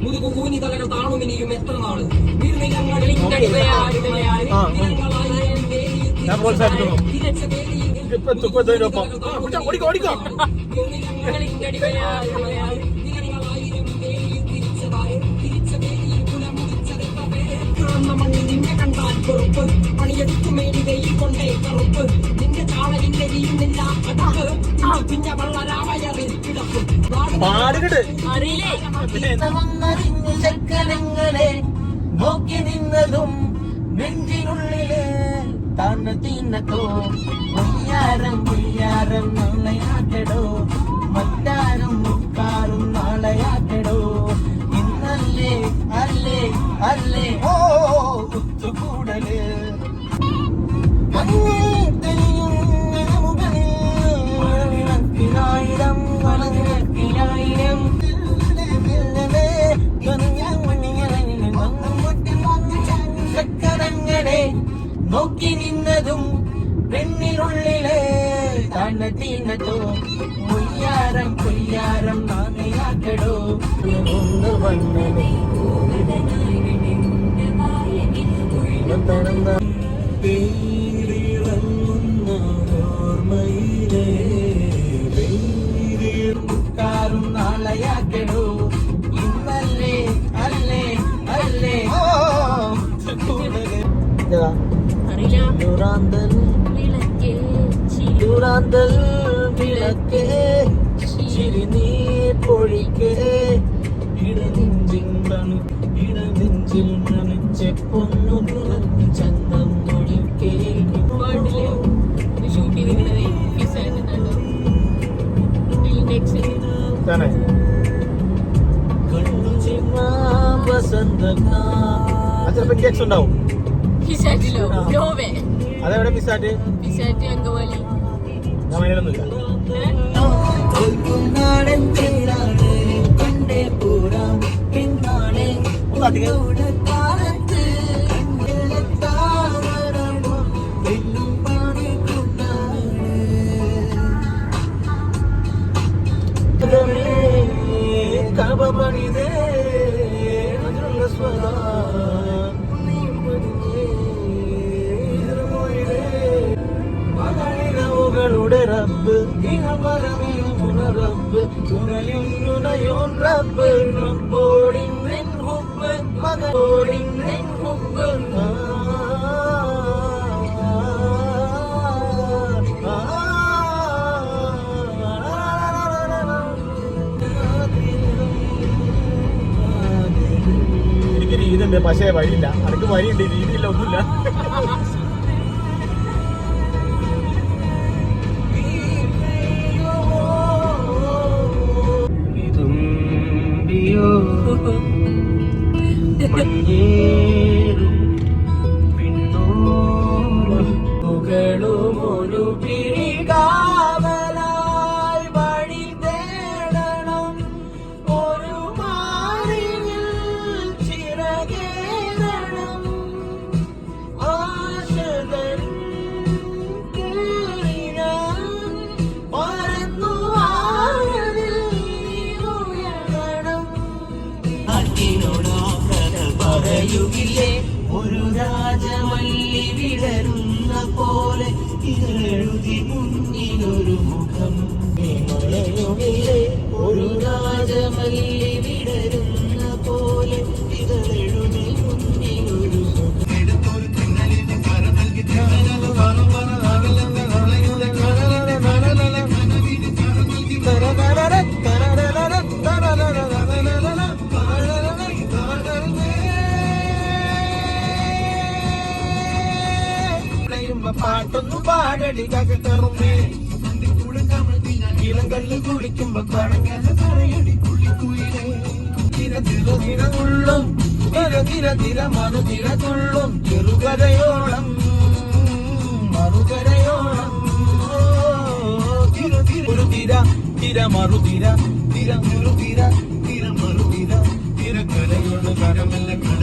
മുതുകൂനി തലകൾ താണുമിനിയും എത്ര നാള് ഞാൻ പ്രോത്സാഹിപ്പിക്കുന്നു. നിന്നെ കണ്ടാൽ പൊറുപ്പ് പണിയെടുക്കുമേടി വെയിൽ കൊണ്ടേ കറുപ്പ് നിന്റെ ചാളലിന്റെ രീതിയില്ല കടപ്പ് പിന്നെ വള്ളരാമയറിൽ കിടപ്പ് ചക്കരങ്ങളെ നോക്കി നിന്നതും നെഞ്ചിനുള്ളില് താന്ന തീന്നത്തോ പൊയ്യാരം പൊയ്യാരം നാളെയാക്കടോ മറ്റാരും മുക്കാറും നാളെയാക്കടോ ഇന്നല്ലേ അല്ലേ അല്ലേ ഓ ഒത്തുകൂടല് വിളക്കിനായിരം വളങ്ങിനായിരം ചക്കരങ്ങളെ നോക്കി നിന്നതും പെണ്ണിനുള്ളിലെ താന്ന തീന്നത്തോ പൊയ്യാരം പൊയ്യാരം നാണയാക്കടോ ഒന്ന് വണ്ണനെ പേരിളങ്ങുന്ന ഓർമ്മയിലെ കാറും നാളെയാക്കടോ ഇന്നല്ലേ അല്ലേ അല്ലേ ദൂരാന്തൽ വിളക്കേ ചിരിനീർ പൊഴിക്കേ ഇടനെഞ്ചിൽ നനച്ച പൊന്നു ചന്തം മൊഴിക്കേ കണ്ണു ചിമ്മാ വസന്തകാലം ഉണ്ടാവും. അതെവിടെ പിസാറ്റ് അങ്കവാലി ഞാൻ മൈനൊന്നുമില്ല. കണ്ടേ പൂരാം പിന്നാണെ കവമണിതേ അതിനുള്ള സ്വരാ ുടെ റബ്ബ് റബ്ബ് ഉണയുന്നയോൻ റബ്ബ് റബ്ബോടിൻ ഹുബ്ബ് മകോടിൻ ഹുബ്ബ് എനിക്ക് രീതിയുണ്ട്, പക്ഷേ വഴിയില്ല. അനക്ക് വഴിയുണ്ട്, രീതിയില്ല, ഒന്നുമില്ല. മഞ്ഞേറും പിന്നോളുമൊരു പിടികാവലായി വഴി തേടണം ഒരു മാറിനിൽ ചിറകേറണം ആശകൾ കേറിനാൻ പറന്നു ആഴലിൽ ഉയരണം പറയുകില്ലേ ഒരു രാജമല്ലി വിടരുന്ന പോലെ ഇതെഴുതി മുന്നിലൊരു മുഖം പറയുകില്ലേ ഒരു രാജമല്ലി വിടരുന്ന പോലെ ഇതെഴുതി മുന്നിലൊരു മുഖം പാട്ടൊന്നു പാടടി കകട്ടറുമേ ഇളങ്കല്ല് കുടിക്കുമ്പോ പഴങ്ങാതെ പറയടി കുള്ളിക്കുയിലേ തിര തിര തിരകുള്ളും തിര തിര തിര മറുതിര തുള്ളും ചെറുകരയോളം മറുകരയോളം തിര തിര ഒരു തിര തിര മറുതിര തിര മറുതിര തിര മറുതിര തിരക്കരയോട് കരമല്ല